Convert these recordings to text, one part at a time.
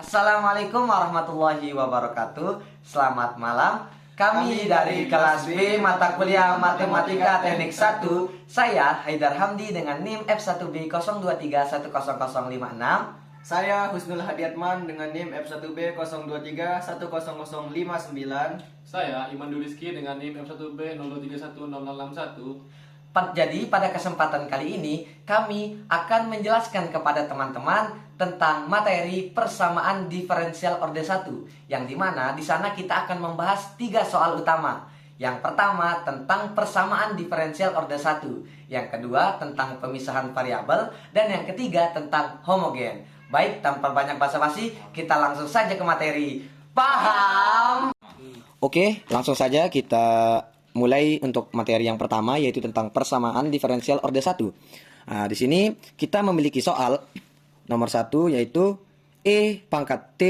Assalamualaikum warahmatullahi wabarakatuh. Selamat malam. Kami dari kelas B mata kuliah Matematika Teknik 1. Saya Haidar Hamdi dengan NIM F1B 023100056. Saya Husnul Hadiatman dengan NIM F1B 0231059. Saya Iman Duliski dengan NIM F1B 023100061. Jadi pada kesempatan kali ini kami akan menjelaskan kepada teman-teman tentang materi persamaan diferensial orde 1, yang dimana di sana kita akan membahas 3 soal utama. Yang pertama tentang persamaan diferensial orde 1, yang kedua tentang pemisahan variabel, dan yang ketiga tentang homogen. Baik, tanpa banyak basa-basi, kita langsung saja ke materi. Paham? Oke, langsung saja kita mulai untuk materi yang pertama, yaitu tentang persamaan diferensial orde 1. Nah, di sini kita memiliki soal nomor 1, yaitu E pangkat T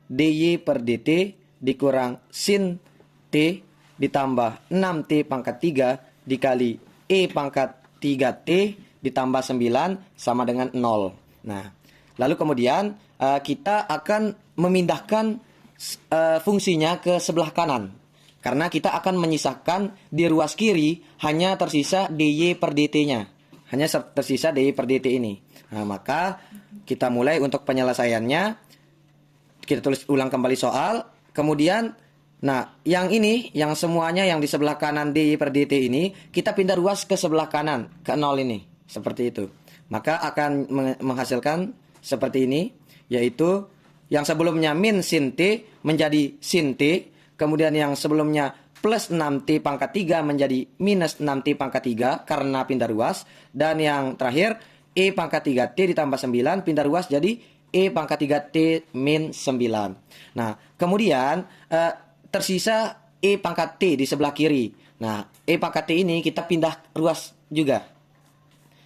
dy per dt dikurang sin T ditambah 6T pangkat 3 dikali E pangkat 3T ditambah 9 sama dengan 0. Nah, lalu kemudian kita akan memindahkan fungsinya ke sebelah kanan. Karena kita akan menyisakan di ruas kiri hanya tersisa dy per dt-nya. Hanya tersisa dy per dt ini. Nah, maka kita mulai untuk penyelesaiannya. Kita tulis ulang kembali soal. Kemudian, nah yang ini, yang semuanya yang di sebelah kanan dy per dt ini, kita pindah ruas ke sebelah kanan, ke 0 ini. Seperti itu. Maka akan menghasilkan seperti ini. Yaitu yang sebelumnya min sin t menjadi sin t. Kemudian yang sebelumnya plus 6T pangkat 3 menjadi minus 6T pangkat 3 karena pindah ruas. Dan yang terakhir, E pangkat 3T ditambah 9 pindah ruas jadi E pangkat 3T min 9. Nah, kemudian tersisa E pangkat T di sebelah kiri. Nah, E pangkat T ini kita pindah ruas juga.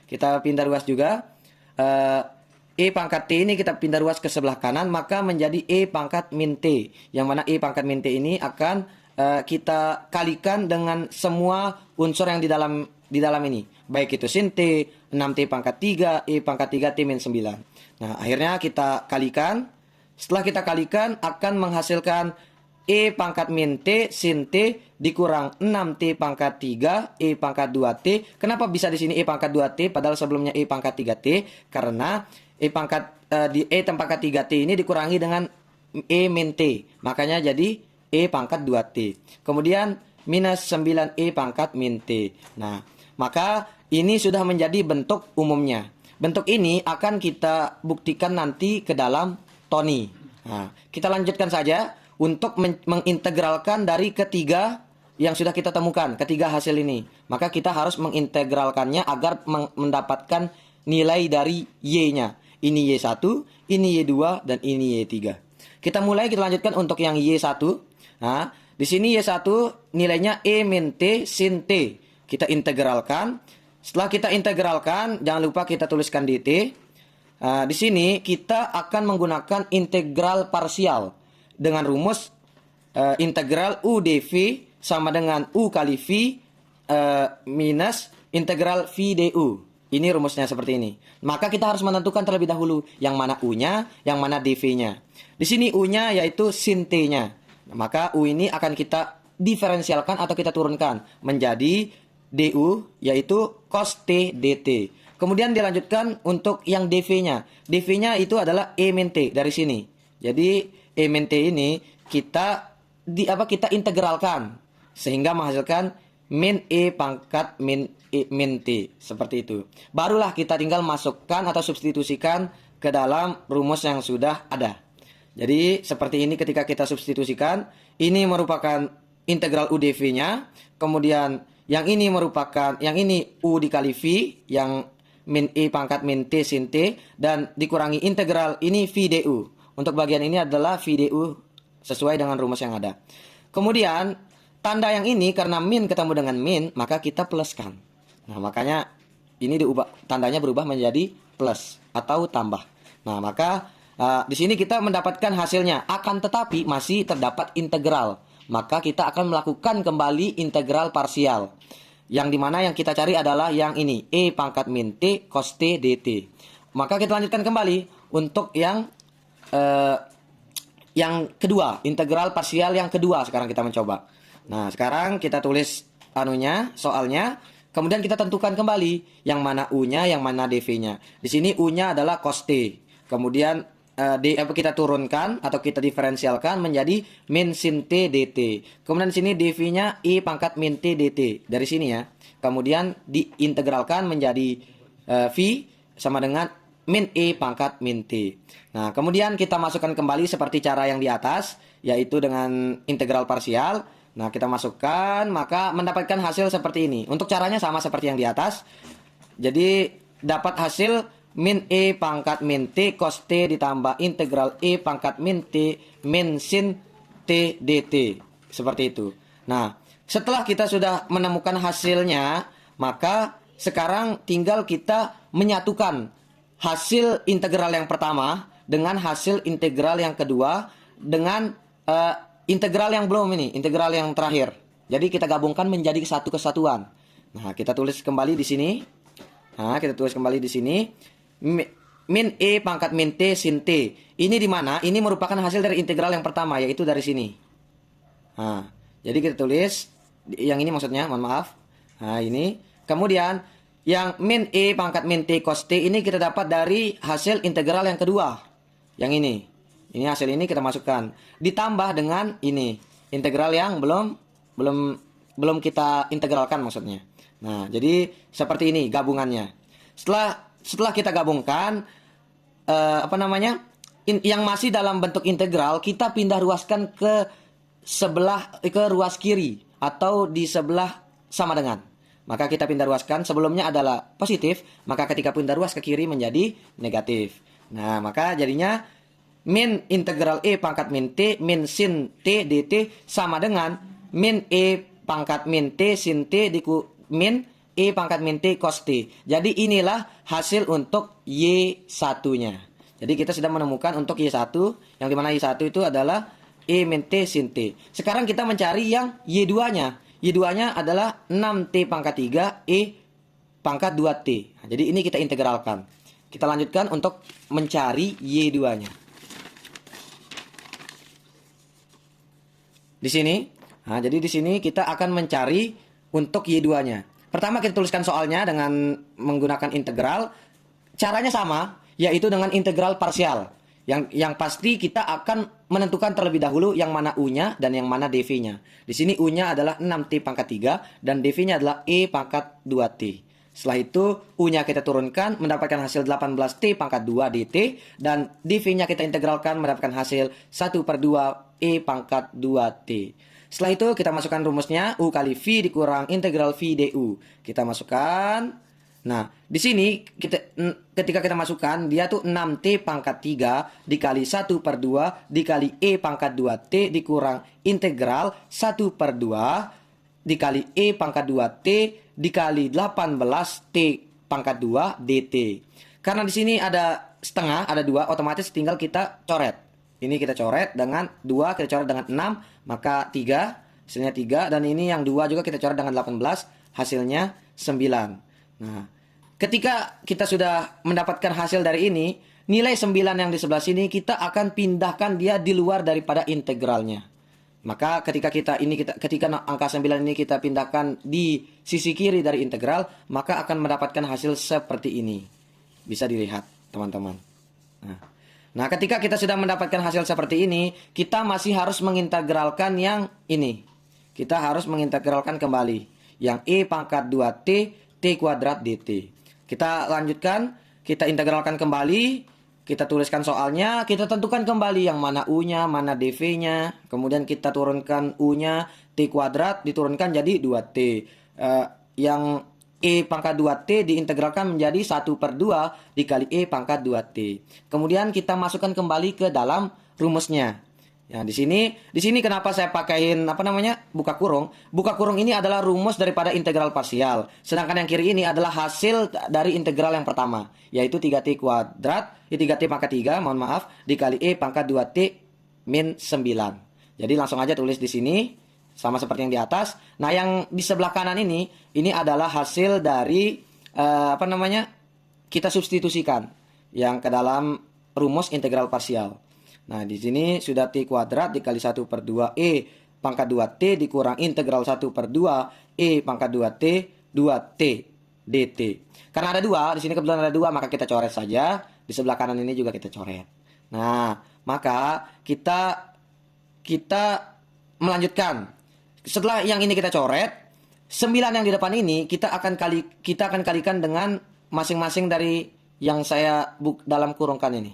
Kita pindah ruas juga. E pangkat T ini kita pindah ruas ke sebelah kanan, maka menjadi E pangkat min T. Yang mana E pangkat min T ini akan kita kalikan dengan semua unsur yang di dalam ini. Baik itu sin T, 6T pangkat 3, E pangkat 3T min 9. Nah, akhirnya kita kalikan. Setelah kita kalikan akan menghasilkan E pangkat min T sin T dikurang 6T pangkat 3 E pangkat 2T. Kenapa bisa di sini E pangkat 2T padahal sebelumnya E pangkat 3T? Karena E pangkat di E pangkat 3T ini dikurangi dengan E min T. Makanya jadi E pangkat 2T. Kemudian minus 9E pangkat min T. Nah, maka ini sudah menjadi bentuk umumnya. Bentuk ini akan kita buktikan nanti ke dalam Tony. Nah, kita lanjutkan saja untuk mengintegralkan dari ketiga yang sudah kita temukan, ketiga hasil ini. Maka kita harus mengintegralkannya agar mendapatkan nilai dari Y-nya. Ini Y1, ini Y2, dan ini Y3. Kita lanjutkan untuk yang Y1. Nah, di sini Y1 nilainya E min T sin T. Kita integralkan. Setelah kita integralkan, jangan lupa kita tuliskan dt. Di sini kita akan menggunakan integral parsial dengan rumus integral U dV sama dengan U kali V minus integral V du. Ini rumusnya seperti ini. Maka kita harus menentukan terlebih dahulu yang mana U-nya, yang mana dV-nya. Di sini U-nya yaitu sin T-nya. Maka U ini akan kita diferensialkan atau kita turunkan menjadi du yaitu cos T dt. Kemudian dilanjutkan untuk yang dV-nya. dV-nya itu adalah E min T dari sini. Jadi E min T ini kita integralkan sehingga menghasilkan min E pangkat min T. Seperti itu. Barulah kita tinggal masukkan atau substitusikan ke dalam rumus yang sudah ada. Jadi seperti ini ketika kita substitusikan. Ini merupakan integral U dV-nya. Kemudian yang ini U dikali V. Yang min E pangkat min T sin T. Dan dikurangi integral ini V du. Untuk bagian ini adalah V du sesuai dengan rumus yang ada. Kemudian tanda yang ini karena min ketemu dengan min, maka kita pluskan. Nah, makanya ini tandanya berubah menjadi plus atau tambah. Nah, maka di sini kita mendapatkan hasilnya. Akan tetapi masih terdapat integral. Maka kita akan melakukan kembali integral parsial. Yang dimana yang kita cari adalah yang ini. E pangkat min T cos T dt. Maka kita lanjutkan kembali untuk yang yang kedua, integral parsial yang kedua sekarang kita mencoba. Nah, sekarang kita tulis soalnya, kemudian kita tentukan kembali yang mana U-nya, yang mana dv-nya. Di sini U-nya adalah cos T. Kemudian kita turunkan atau kita diferensialkan menjadi min sin T dt. Kemudian di sini dv-nya I pangkat min T dt. Dari sini ya. Kemudian diintegralkan menjadi V sama dengan min E pangkat min T. Nah, kemudian kita masukkan kembali seperti cara yang di atas, yaitu dengan integral parsial. Nah, kita masukkan, maka mendapatkan hasil seperti ini. Untuk caranya sama seperti yang di atas. Jadi, dapat hasil min E pangkat min T cos T ditambah integral E pangkat min T min sin T dt. Seperti itu. Nah, setelah kita sudah menemukan hasilnya, maka sekarang tinggal kita menyatukan hasil integral yang pertama dengan hasil integral yang kedua dengan integral yang belum ini, integral yang terakhir. Jadi kita gabungkan menjadi satu kesatuan. Nah, kita tulis kembali di sini. Min E pangkat min T sin T. Ini di mana? Ini merupakan hasil dari integral yang pertama, yaitu dari sini. Nah, jadi kita tulis yang ini maksudnya, mohon maaf. Nah, ini. Kemudian yang min E pangkat min T cos T ini kita dapat dari hasil integral yang kedua. Yang ini. Ini hasil ini kita masukkan. Ditambah dengan ini. Integral yang belum kita integralkan maksudnya. Nah, jadi seperti ini gabungannya. Setelah kita gabungkan yang masih dalam bentuk integral, kita pindah ruaskan ke ruas kiri atau di sebelah sama dengan. Maka kita pindah ruaskan, sebelumnya adalah positif, maka ketika pindah ruas ke kiri menjadi negatif. Nah, maka jadinya min integral E pangkat min T min sin T dt sama dengan min E pangkat min T sin T min E pangkat min T cos T. Jadi inilah hasil untuk Y1-nya. Jadi kita sudah menemukan untuk Y1, yang dimana Y1 itu adalah E min T sin T. Sekarang kita mencari yang Y2-nya. Y2-nya adalah 6T pangkat 3 E pangkat 2T. Nah, jadi ini kita integralkan. Kita lanjutkan untuk mencari Y2-nya. Di sini. Nah, jadi di sini kita akan mencari untuk Y2-nya. Pertama kita tuliskan soalnya dengan menggunakan integral. Caranya sama, yaitu dengan integral parsial. Yang pasti kita akan menentukan terlebih dahulu yang mana U-nya dan yang mana dv-nya. Di sini U-nya adalah 6T pangkat 3 dan dv-nya adalah E pangkat 2T. Setelah itu U-nya kita turunkan mendapatkan hasil 18T pangkat 2 dt dan dv-nya kita integralkan mendapatkan hasil 1/2 E pangkat 2T. Setelah itu kita masukkan rumusnya U kali V dikurang integral V du. Kita masukkan. Nah, di sini ketika kita masukkan, dia tuh 6T pangkat 3 dikali 1/2 dikali E pangkat 2T dikurang integral 1/2 dikali E pangkat 2T dikali 18T pangkat 2 dt. Karena di sini ada setengah, ada 2, otomatis tinggal kita coret. Ini kita coret dengan 2, kita coret dengan 6, maka 3, hasilnya 3. Dan ini yang 2 juga kita coret dengan 18, hasilnya 9. Nah, ketika kita sudah mendapatkan hasil dari ini, nilai 9 yang di sebelah sini kita akan pindahkan dia di luar daripada integralnya. Maka ketika angka 9 ini kita pindahkan di sisi kiri dari integral, maka akan mendapatkan hasil seperti ini. Bisa dilihat, teman-teman. Nah, ketika kita sudah mendapatkan hasil seperti ini, kita masih harus mengintegralkan yang ini. Kita harus mengintegralkan kembali yang E pangkat 2T T kuadrat dt. Kita lanjutkan, kita integralkan kembali, kita tuliskan soalnya, kita tentukan kembali yang mana U-nya, mana dv-nya, kemudian kita turunkan U-nya, T kuadrat diturunkan jadi 2T. Yang E pangkat 2T diintegralkan menjadi 1/2 dikali E pangkat 2T. Kemudian kita masukkan kembali ke dalam rumusnya. Ya, di sini kenapa saya pakaiin buka kurung? Buka kurung ini adalah rumus daripada integral parsial. Sedangkan yang kiri ini adalah hasil dari integral yang pertama, yaitu 3T kuadrat, 3T pangkat 3, mohon maaf, dikali E pangkat 2T min 9. Jadi langsung aja tulis di sini sama seperti yang di atas. Nah, yang di sebelah kanan ini adalah hasil dari kita substitusikan yang ke dalam rumus integral parsial. Nah, di sini sudah T kuadrat dikali 1 per 2 E pangkat 2T dikurang integral 1 per 2 E pangkat 2T 2T dt. Karena ada 2, di sini kebetulan ada 2, maka kita coret saja. Di sebelah kanan ini juga kita coret. Nah, maka kita melanjutkan. Setelah yang ini kita coret, 9 yang di depan ini kita akan kalikan dengan masing-masing dari yang saya dalam kurungkan ini.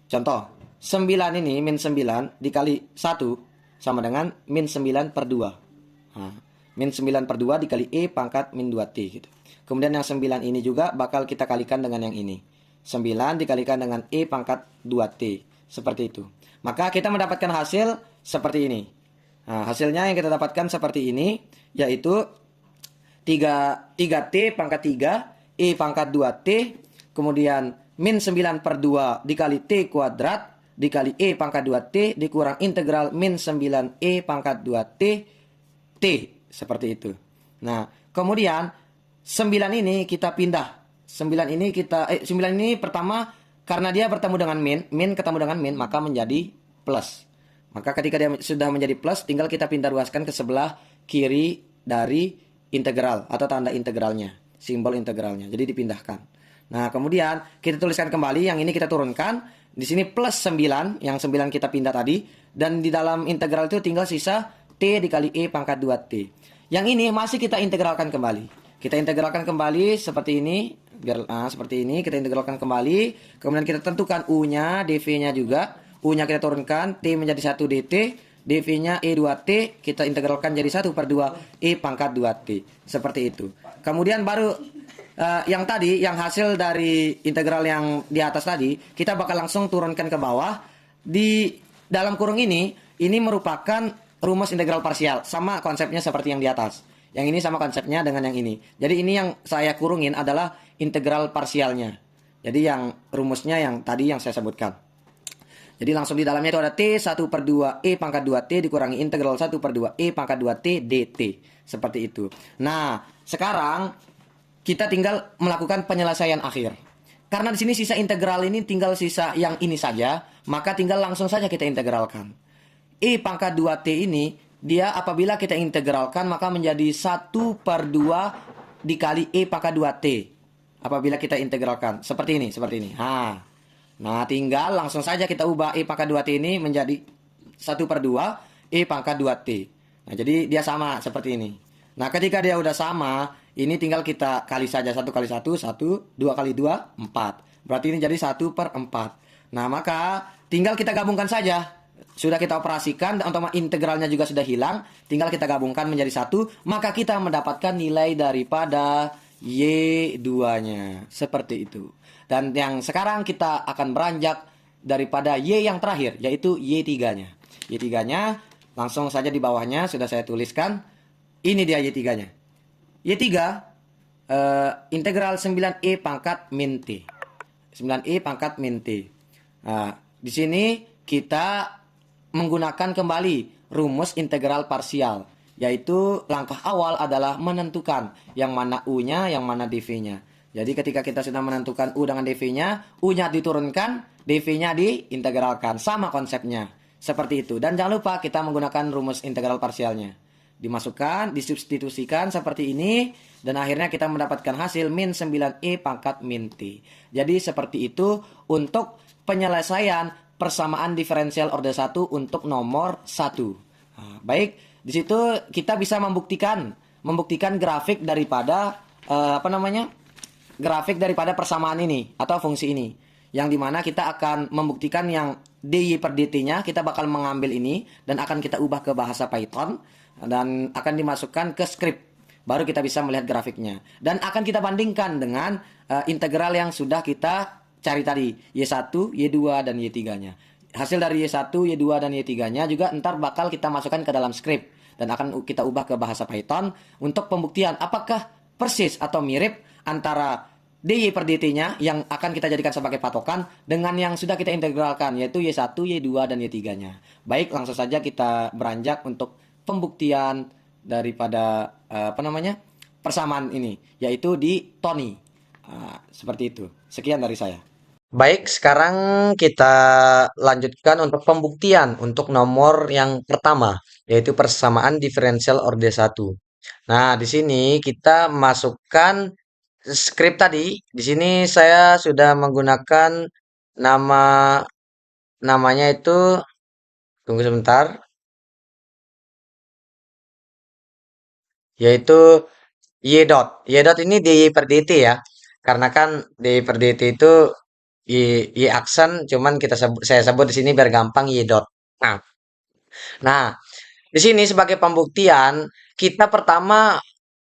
Contoh, 9 ini min 9 dikali 1 sama dengan min 9 per 2. Nah, min 9 per 2 dikali E pangkat min 2T gitu. Kemudian yang 9 ini juga bakal kita kalikan dengan yang ini. 9 dikalikan dengan E pangkat 2T. Seperti itu. Maka kita mendapatkan hasil seperti ini. Nah, hasilnya yang kita dapatkan seperti ini, yaitu 3T pangkat 3, E pangkat 2T, kemudian min 9 per 2 dikali T kuadrat, dikali E pangkat 2T, dikurang integral min 9E pangkat 2T, T. Seperti itu. Nah, kemudian 9 ini kita pindah. 9 ini pertama, karena dia bertemu dengan min ketemu dengan min, maka menjadi plus. Maka ketika dia sudah menjadi plus, tinggal kita pindah ruaskan ke sebelah kiri dari integral atau tanda integralnya, simbol integralnya. Jadi dipindahkan. Nah, kemudian kita tuliskan kembali, yang ini kita turunkan. Di sini plus 9, yang 9 kita pindah tadi. Dan di dalam integral itu tinggal sisa T dikali E pangkat 2T. Yang ini masih kita integralkan kembali. Kita integralkan kembali seperti ini. Seperti ini, kita integralkan kembali. Kemudian kita tentukan U-nya, dV-nya juga. U-nya kita turunkan, T menjadi 1 dt, dV-nya E2T, kita integralkan jadi 1 per 2 E pangkat 2T. Seperti itu. Kemudian baru yang tadi, yang hasil dari integral yang di atas tadi, kita bakal langsung turunkan ke bawah. Di dalam kurung ini merupakan rumus integral parsial. Sama konsepnya seperti yang di atas. Yang ini sama konsepnya dengan yang ini. Jadi ini yang saya kurungin adalah integral parsialnya. Jadi yang rumusnya yang tadi yang saya sebutkan. Jadi langsung di dalamnya itu ada T 1 per 2 E pangkat 2T dikurangi integral 1 per 2 E pangkat 2T dt. Seperti itu. Nah, sekarang kita tinggal melakukan penyelesaian akhir. Karena di sini sisa integral ini tinggal sisa yang ini saja, maka tinggal langsung saja kita integralkan. E pangkat 2T ini, dia apabila kita integralkan maka menjadi 1 per 2 dikali E pangkat 2T. Apabila kita integralkan. Seperti ini. Nah, tinggal langsung saja kita ubah E pangkat 2T ini menjadi 1 per 2 E pangkat 2T. Nah, jadi dia sama seperti ini. Nah, ketika dia udah sama, ini tinggal kita kali saja 1 kali 1, 1, 2 kali 2, 4. Berarti ini jadi 1 per 4. Nah, maka tinggal kita gabungkan saja. Sudah kita operasikan, dan otomatis integralnya juga sudah hilang. Tinggal kita gabungkan menjadi 1, maka kita mendapatkan nilai daripada Y2-nya. Seperti itu. Dan yang sekarang kita akan beranjak daripada Y yang terakhir, yaitu Y3-nya. Y3-nya langsung saja di bawahnya sudah saya tuliskan. Ini dia Y3-nya. Y3 integral 9E pangkat min T. 9E pangkat min T. Nah, di sini kita menggunakan kembali rumus integral parsial, yaitu langkah awal adalah menentukan yang mana U-nya, yang mana dV-nya. Jadi ketika kita sudah menentukan U dengan dV-nya, U-nya diturunkan, dV-nya diintegralkan. Sama konsepnya. Seperti itu. Dan jangan lupa kita menggunakan rumus integral parsialnya. Dimasukkan, disubstitusikan seperti ini, dan akhirnya kita mendapatkan hasil min 9E pangkat min T. Jadi seperti itu untuk penyelesaian persamaan diferensial orde 1 untuk nomor 1. Nah, baik, di situ kita bisa membuktikan grafik daripada grafik daripada persamaan ini atau fungsi ini, yang dimana kita akan membuktikan yang dy per dt-nya kita bakal mengambil ini dan akan kita ubah ke bahasa Python dan akan dimasukkan ke script, baru kita bisa melihat grafiknya dan akan kita bandingkan dengan integral yang sudah kita cari tadi, Y1, Y2 dan Y3-nya. Hasil dari Y1, Y2 dan Y3-nya juga ntar bakal kita masukkan ke dalam script dan akan kita ubah ke bahasa Python untuk pembuktian apakah persis atau mirip antara dy per dt-nya yang akan kita jadikan sebagai patokan dengan yang sudah kita integralkan, yaitu Y1, Y2, dan Y3-nya. Baik, langsung saja kita beranjak untuk pembuktian daripada persamaan ini, yaitu di Tony. Seperti itu. Sekian dari saya. Baik, sekarang kita lanjutkan untuk pembuktian untuk nomor yang pertama, yaitu persamaan diferensial orde satu. Nah, di sini kita masukkan skrip tadi. Di sini saya sudah menggunakan nama namanya itu, tunggu sebentar, yaitu Y dot. Y dot ini dy per dt ya. Karena kan dy per dt itu Y aksen, cuman saya sebut di sini biar gampang Y dot. Nah, nah, di sini sebagai pembuktian kita pertama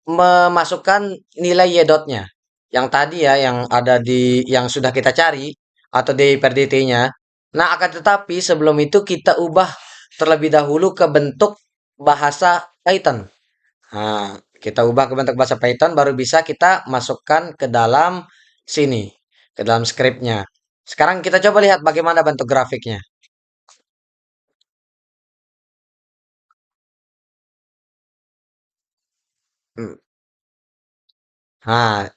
memasukkan nilai Y dotnya. Yang tadi ya, yang ada di yang sudah kita cari atau dy per dt-nya. Nah, akan tetapi sebelum itu kita ubah terlebih dahulu ke bentuk bahasa Python. Nah, kita ubah ke bentuk bahasa Python baru bisa kita masukkan ke dalam sini, ke dalam skripnya. Sekarang kita coba lihat bagaimana bentuk grafiknya. Hmm. Nah,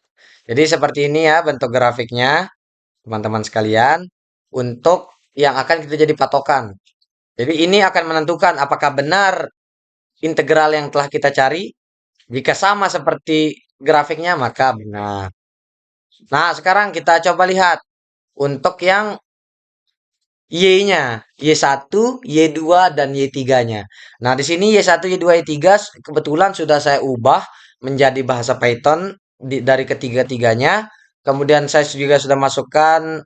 jadi seperti ini ya bentuk grafiknya, teman-teman sekalian, untuk yang akan kita jadi patokan. Jadi ini akan menentukan apakah benar integral yang telah kita cari. Jika sama seperti grafiknya, maka benar. Nah, sekarang kita coba lihat untuk yang Y-nya, Y1, Y2, dan Y3-nya. Nah, di sini Y1, Y2, Y3 kebetulan sudah saya ubah menjadi bahasa Python dari ketiga-tiganya. Kemudian saya juga sudah masukkan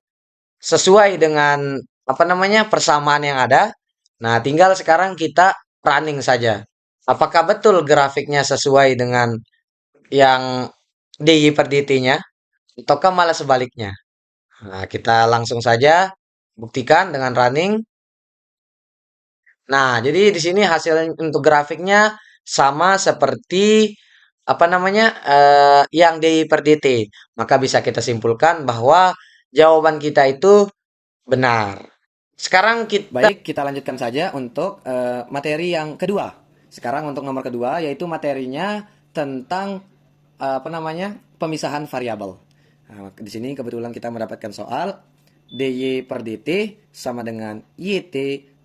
sesuai dengan apa namanya persamaan yang ada. Nah, tinggal sekarang kita running saja. Apakah betul grafiknya sesuai dengan yang dy per dt-nya ataukah malah sebaliknya? Nah, kita langsung saja buktikan dengan running. Nah, jadi di sini hasil untuk grafiknya sama seperti apa namanya yang di per dt. Maka bisa kita simpulkan bahwa jawaban kita itu benar. Sekarang kita Baik, kita lanjutkan saja untuk materi yang kedua. Sekarang untuk nomor kedua yaitu materinya tentang apa namanya pemisahan variabel. Nah, di sini kebetulan kita mendapatkan soal dy per dt sama dengan yt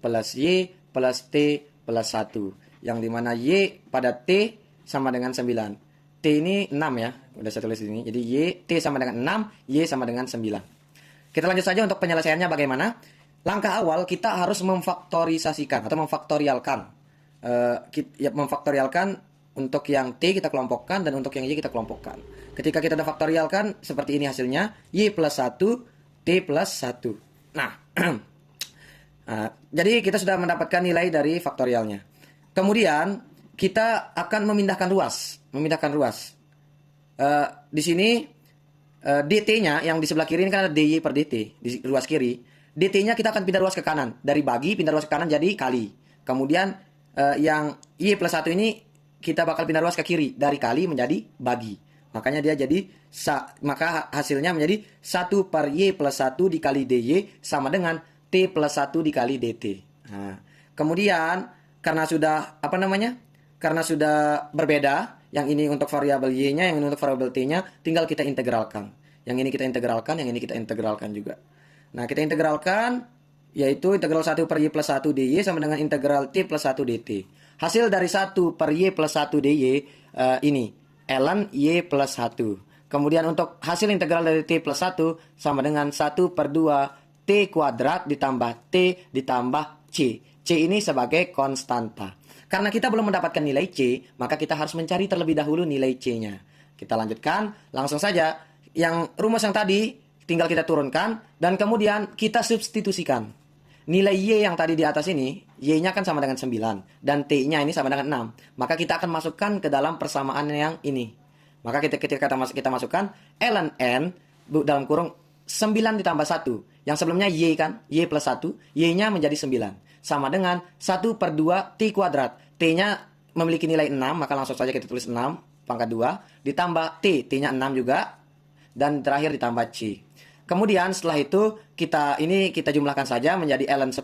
plus y plus t plus 1. Yang dimana y pada t sama dengan 9. T ini 6 ya, udah saya tulis di sini. Jadi y, t sama dengan 6, y sama dengan 9. Kita lanjut saja untuk penyelesaiannya bagaimana. Langkah awal kita harus memfaktorisasikan atau memfaktorialkan. Memfaktorialkan untuk yang T kita kelompokkan dan untuk yang Y kita kelompokkan. Ketika kita udah faktorialkan, seperti ini hasilnya. Y plus 1, T plus 1. Nah, jadi kita sudah mendapatkan nilai dari faktorialnya. Kemudian, kita akan memindahkan ruas. Di sini, dt-nya yang di sebelah kiri ini kan ada dy per dt. Di ruas kiri. dt-nya kita akan pindah ruas ke kanan. Dari bagi, pindah ruas ke kanan jadi kali. Kemudian, yang y plus 1 ini kita bakal pindah ruas ke kiri. Dari kali menjadi bagi. Makanya dia jadi, maka hasilnya menjadi 1 per y plus 1 dikali dy sama dengan t plus 1 dikali dt. Nah, kemudian, karena sudah, karena sudah berbeda, yang ini untuk variabel y-nya, yang ini untuk variabel t-nya, tinggal kita integralkan. Yang ini kita integralkan, yang ini kita integralkan juga. Nah, kita integralkan, yaitu integral 1 per y plus 1 dy sama dengan integral t plus 1 dt. Hasil dari 1 per y plus 1 dy ini, ln y plus 1. Kemudian untuk hasil integral dari t plus 1 sama dengan 1 per 2 t kuadrat ditambah t ditambah c. C ini sebagai konstanta. Karena kita belum mendapatkan nilai c, maka kita harus mencari terlebih dahulu nilai c-nya. Kita lanjutkan, langsung saja. Yang rumus yang tadi tinggal kita turunkan dan kemudian kita substitusikan. Nilai y yang tadi di atas ini, y-nya kan sama dengan 9 dan t-nya ini sama dengan 6. Maka kita akan masukkan ke dalam persamaan yang ini. Maka ketika kita masukkan ln n dalam kurung 9 ditambah 1. Yang sebelumnya y kan, y plus 1, y-nya menjadi 9. Sama dengan 1 per 2 t kuadrat. T-nya memiliki nilai 6, maka langsung saja kita tulis 6 pangkat 2. Ditambah t, t-nya 6 juga. Dan terakhir ditambah c. Kemudian setelah itu kita jumlahkan saja menjadi ln 10,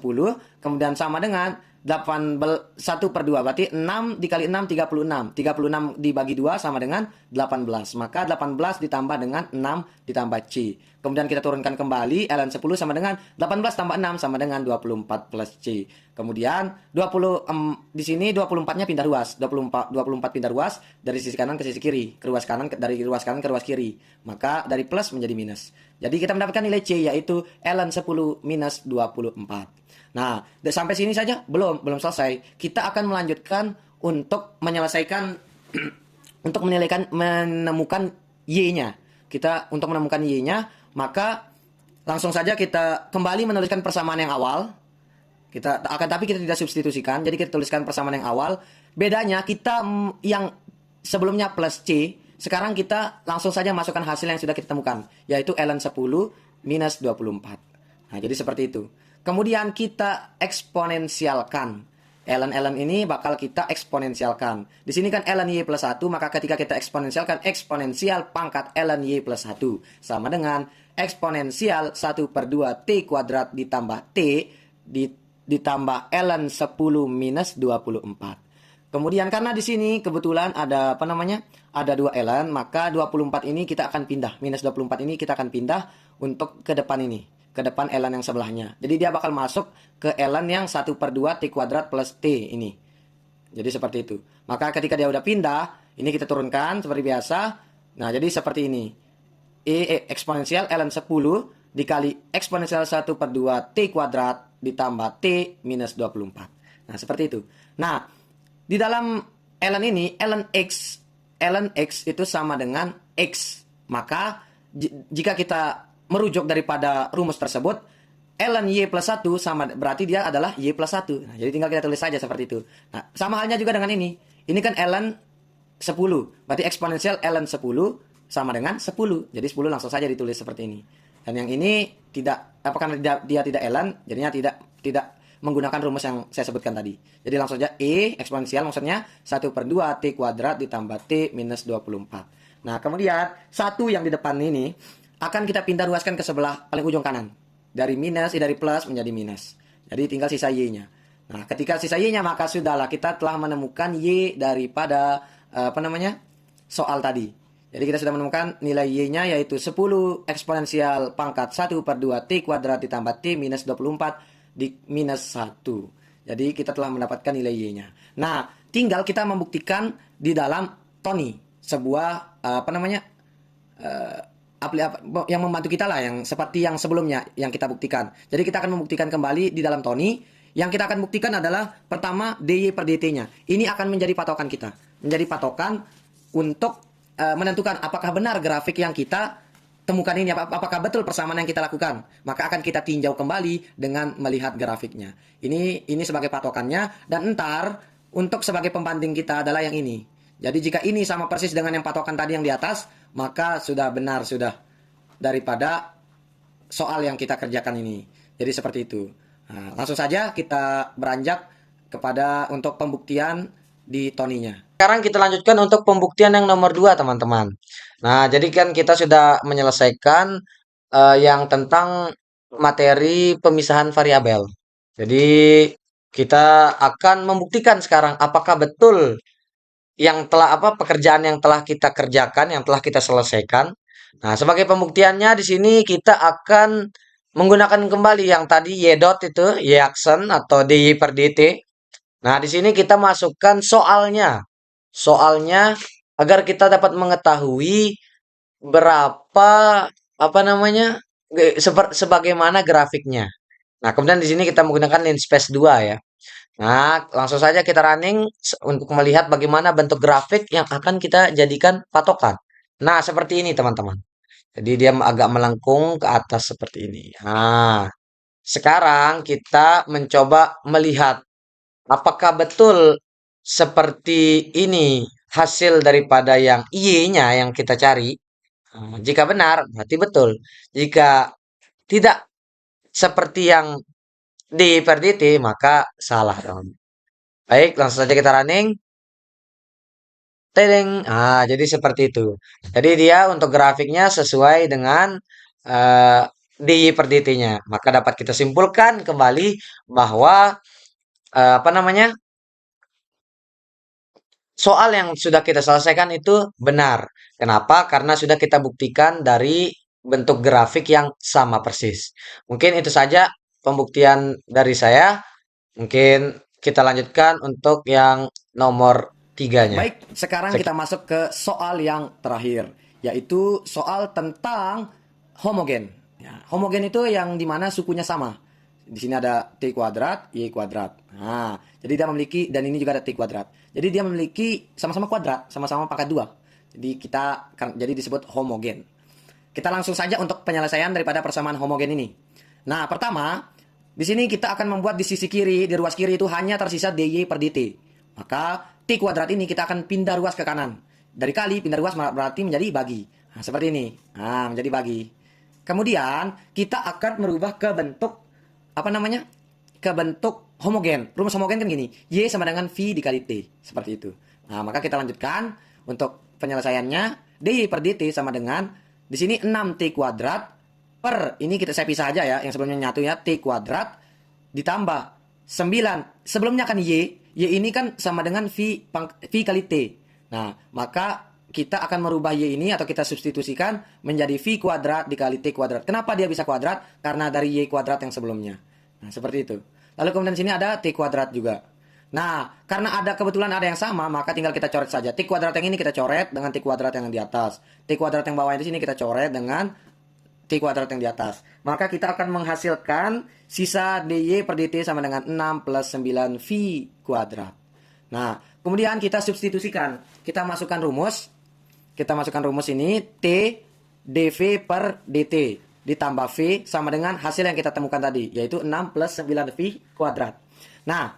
kemudian sama dengan 1/2, berarti 6 dikali 6, 36. 36 dibagi 2 sama dengan 18. Maka 18 ditambah dengan 6 ditambah C. Kemudian kita turunkan kembali, ln 10 sama dengan 18 tambah 6 sama dengan 24 plus C. Kemudian di sini 24-nya pindah ruas. 24 pindah ruas dari sisi kanan ke sisi kiri, ke ruas kanan, dari ruas kanan ke ruas kiri. Maka dari plus menjadi minus. Jadi kita mendapatkan nilai C, yaitu ln 10 minus 24. Nah, sampai sini saja belum selesai. Kita akan melanjutkan untuk menyelesaikan untuk menemukan y-nya. Kita untuk menemukan y-nya, maka langsung saja kita kembali menuliskan persamaan yang awal. Tapi kita tidak substitusikan. Jadi kita tuliskan persamaan yang awal. Bedanya kita yang sebelumnya plus C, sekarang kita langsung saja masukkan hasil yang sudah kita temukan, yaitu ln 10 minus 24. Nah, jadi seperti itu. Kemudian kita eksponensialkan. Ln ini bakal kita eksponensialkan. Di sini kan ln y plus 1, maka ketika kita eksponensialkan, eksponensial pangkat ln y plus 1 sama dengan eksponensial 1/2 t kuadrat ditambah t ditambah ln 10 minus 24. Kemudian karena di sini kebetulan ada ada 2 ln, maka 24 ini kita akan pindah. Minus 24 ini kita akan pindah untuk ke depan ini, ke depan ln yang sebelahnya. Jadi dia bakal masuk ke ln yang 1/2 t kuadrat plus t ini. Jadi seperti itu. Maka ketika dia udah pindah, ini kita turunkan seperti biasa. Nah, jadi seperti ini. Eksponensial ln 10 dikali eksponensial 1/2 t kuadrat ditambah t minus 24. Nah, seperti itu. Nah, di dalam ln ini, ln x itu sama dengan x. Maka jika kita merujuk daripada rumus tersebut, ln y plus 1 sama berarti dia adalah y plus 1. Nah, jadi tinggal kita tulis saja seperti itu. Nah, sama halnya juga dengan ini. Ini kan ln 10. Berarti eksponensial ln 10 sama dengan 10. Jadi 10 langsung saja ditulis seperti ini. Dan yang ini tidak, apakah dia tidak ln, jadinya tidak menggunakan rumus yang saya sebutkan tadi. Jadi langsung saja eksponensial maksudnya 1/2 t kuadrat ditambah t minus 24. Nah, kemudian 1 yang di depan ini akan kita pindah ruaskan ke sebelah paling ujung kanan. Dari plus menjadi minus. Jadi tinggal sisa y-nya. Nah, ketika sisa y-nya maka sudahlah kita telah menemukan y daripada soal tadi. Jadi kita sudah menemukan nilai y-nya yaitu 10 eksponensial pangkat 1/2 t kuadrat ditambah t minus 24 di minus 1. Jadi kita telah mendapatkan nilai y-nya. Nah, tinggal kita membuktikan di dalam Tony, sebuah yang membantu kita lah, yang seperti yang sebelumnya yang kita buktikan. Jadi kita akan membuktikan kembali di dalam Tony. Yang kita akan buktikan adalah pertama dy per dt-nya. Ini akan menjadi patokan kita. Menjadi patokan untuk menentukan apakah benar grafik yang kita temukan ini, apakah betul persamaan yang kita lakukan. Maka akan kita tinjau kembali dengan melihat grafiknya. Ini sebagai patokannya, dan entar untuk sebagai pembanding kita adalah yang ini. Jadi jika ini sama persis dengan yang patokan tadi yang di atas, maka sudah benar daripada soal yang kita kerjakan ini. Jadi seperti itu. Nah, langsung saja kita beranjak kepada untuk pembuktian di Tony-nya. Sekarang kita lanjutkan untuk pembuktian yang nomor 2, teman-teman. Nah, jadi kan kita sudah menyelesaikan yang tentang materi pemisahan variabel. Jadi kita akan membuktikan sekarang apakah betul yang telah pekerjaan yang telah kita kerjakan, yang telah kita selesaikan. Nah, sebagai pembuktiannya di sini kita akan menggunakan kembali yang tadi y dot itu, y aksen atau dy per dt. Nah, di sini kita masukkan soalnya. Soalnya agar kita dapat mengetahui berapa sebagaimana grafiknya. Nah, kemudian di sini kita menggunakan linspace 2 ya. Nah, langsung saja kita running untuk melihat bagaimana bentuk grafik yang akan kita jadikan patokan. Nah, seperti ini teman-teman. Jadi dia agak melengkung ke atas seperti ini. Nah, sekarang kita mencoba melihat apakah betul seperti ini hasil daripada yang Y-nya yang kita cari. Nah, jika benar, berarti betul. Jika tidak seperti yang D per dt, maka salah dong. Baik, langsung saja kita running. Tedeng. Jadi seperti itu. Jadi dia untuk grafiknya sesuai dengan DY per DT-nya. Maka dapat kita simpulkan kembali bahwa apa namanya? Soal yang sudah kita selesaikan itu benar. Kenapa? Karena sudah kita buktikan dari bentuk grafik yang sama persis. Mungkin itu saja pembuktian dari saya. Mungkin kita lanjutkan untuk yang nomor tiganya. Baik, sekarang kita masuk ke soal yang terakhir, yaitu soal tentang homogen. Ya, homogen itu yang dimana sukunya sama. Di sini ada T kuadrat, Y kuadrat. Nah, jadi dia memiliki, dan ini juga ada T kuadrat. Jadi dia memiliki sama-sama kuadrat, sama-sama pangkat 2. Jadi disebut homogen. Kita langsung saja untuk penyelesaian daripada persamaan homogen ini. Nah, pertama, di sini kita akan membuat di sisi kiri, di ruas kiri itu hanya tersisa dy per dt. Maka T kuadrat ini kita akan pindah ruas ke kanan. Dari kali pindah ruas berarti menjadi bagi. Nah, seperti ini. Nah, menjadi bagi. Kemudian kita akan merubah ke bentuk apa namanya? Ke bentuk homogen. Rumus homogen kan gini. Y sama dengan V dikali T. Seperti itu. Nah, maka kita lanjutkan untuk penyelesaiannya. dy per dt sama dengan di sini 6T kuadrat per ini saya pisah aja ya. Yang sebelumnya nyatu ya. T kuadrat ditambah 9. Sebelumnya kan Y ini kan sama dengan V kali T. Nah, maka kita akan merubah Y ini atau kita substitusikan menjadi V kuadrat dikali T kuadrat. Kenapa dia bisa kuadrat? Karena dari Y kuadrat yang sebelumnya. Nah, seperti itu. Lalu kemudian sini ada T kuadrat juga. Nah, karena kebetulan ada yang sama, maka tinggal kita coret saja. T kuadrat yang ini kita coret dengan T kuadrat yang di atas. T kuadrat yang bawahnya di sini kita coret dengan T kuadrat yang di atas. Maka kita akan menghasilkan sisa dy per dt sama dengan 6 plus 9 V kuadrat. Nah, kemudian kita substitusikan. Kita masukkan rumus. Kita masukkan rumus ini. T dv per dt ditambah V sama dengan hasil yang kita temukan tadi. Yaitu 6 plus 9 V kuadrat. Nah,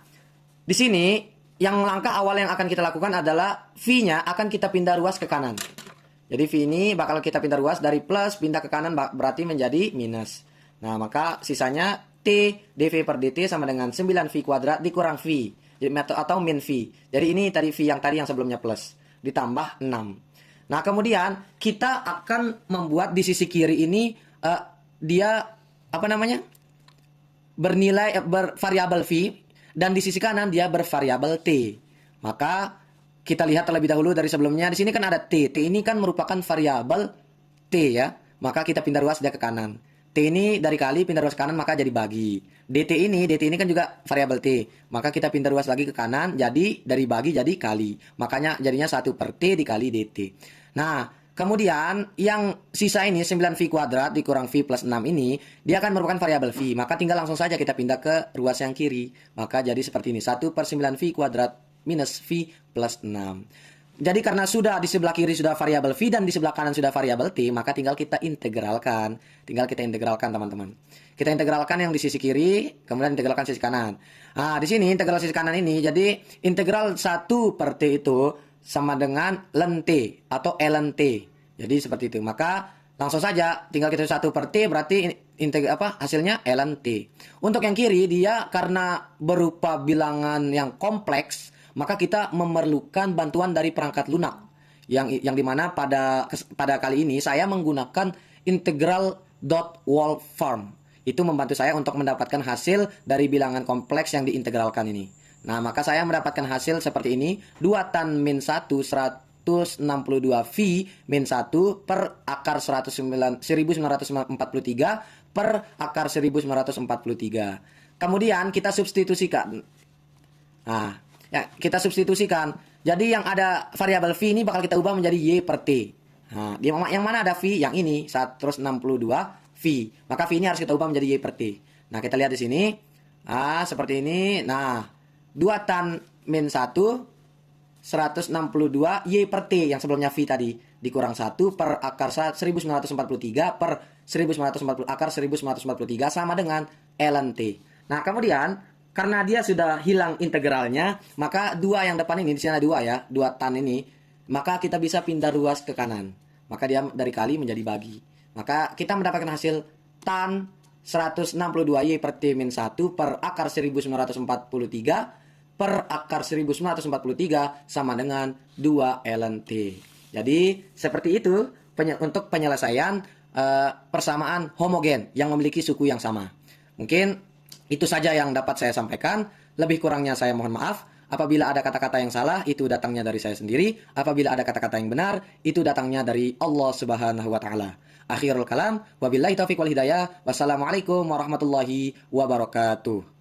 di sini yang langkah awal yang akan kita lakukan adalah V-nya akan kita pindah ruas ke kanan. Jadi V ini bakal kita pindah ruas dari plus pindah ke kanan berarti menjadi minus. Nah, maka sisanya T dv per dt sama dengan 9V kuadrat dikurang V. Atau min V. Jadi ini tadi V yang tadi yang sebelumnya plus. Ditambah 6. Nah, kemudian kita akan membuat di sisi kiri ini dia apa namanya? Bernilai bervariabel V dan di sisi kanan dia bervariabel T. Maka kita lihat terlebih dahulu dari sebelumnya. Di sini kan ada T. T ini kan merupakan variabel T ya. Maka kita pindah ruas dia ke kanan. T ini dari kali pindah ruas ke kanan maka jadi bagi. DT ini kan juga variabel T. Maka kita pindah ruas lagi ke kanan. Jadi dari bagi jadi kali. Makanya jadinya 1 per T dikali DT. Nah, kemudian yang sisa ini 9V kuadrat dikurang V plus 6 ini. Dia akan merupakan variabel V. Maka tinggal langsung saja kita pindah ke ruas yang kiri. Maka jadi seperti ini. 1 per 9V kuadrat minus V plus 6. Jadi karena sudah di sebelah kiri sudah variabel V dan di sebelah kanan sudah variabel T, maka tinggal kita integralkan. Tinggal kita integralkan teman-teman. Kita integralkan yang di sisi kiri, kemudian integralkan sisi kanan. Nah, di sini integral sisi kanan ini, jadi integral 1 per T itu sama dengan ln T atau ln T. Jadi seperti itu. Maka langsung saja tinggal kita 1 per T berarti hasilnya ln T. Untuk yang kiri dia karena berupa bilangan yang kompleks, maka kita memerlukan bantuan dari perangkat lunak yang dimana pada kali ini saya menggunakan integral dot Wolfram. Itu membantu saya untuk mendapatkan hasil dari bilangan kompleks yang diintegralkan ini. Nah, maka saya mendapatkan hasil seperti ini. 2 tan min 1 162V min 1 per akar 1943 per akar 1943. Kemudian kita substitusikan. Nah, ya, kita substitusikan. Jadi yang ada variabel V ini bakal kita ubah menjadi Y per T. Nah, yang mana ada V? Yang ini 162V. Maka V ini harus kita ubah menjadi Y per T. Nah, kita lihat di sini. Seperti ini. Nah, 2 tan min 1 162 Y per T yang sebelumnya V tadi dikurang 1 per akar 1943 per 1940 akar 1943 sama dengan ln T. Nah, kemudian karena dia sudah hilang integralnya, maka 2 yang depan ini, di sini ada 2 ya, 2 tan ini, maka kita bisa pindah ruas ke kanan. Maka dia dari kali menjadi bagi. Maka kita mendapatkan hasil tan 162Y per T min 1 per akar 1943 per akar 1943 sama dengan 2 ln T. Jadi seperti itu untuk penyelesaian persamaan homogen yang memiliki suku yang sama. Mungkin itu saja yang dapat saya sampaikan. Lebih kurangnya saya mohon maaf. Apabila ada kata-kata yang salah, itu datangnya dari saya sendiri. Apabila ada kata-kata yang benar, itu datangnya dari Allah Subhanahu wa taala. Akhirul kalam, wabillahi taufiq wal hidayah. Wassalamualaikum warahmatullahi wabarakatuh.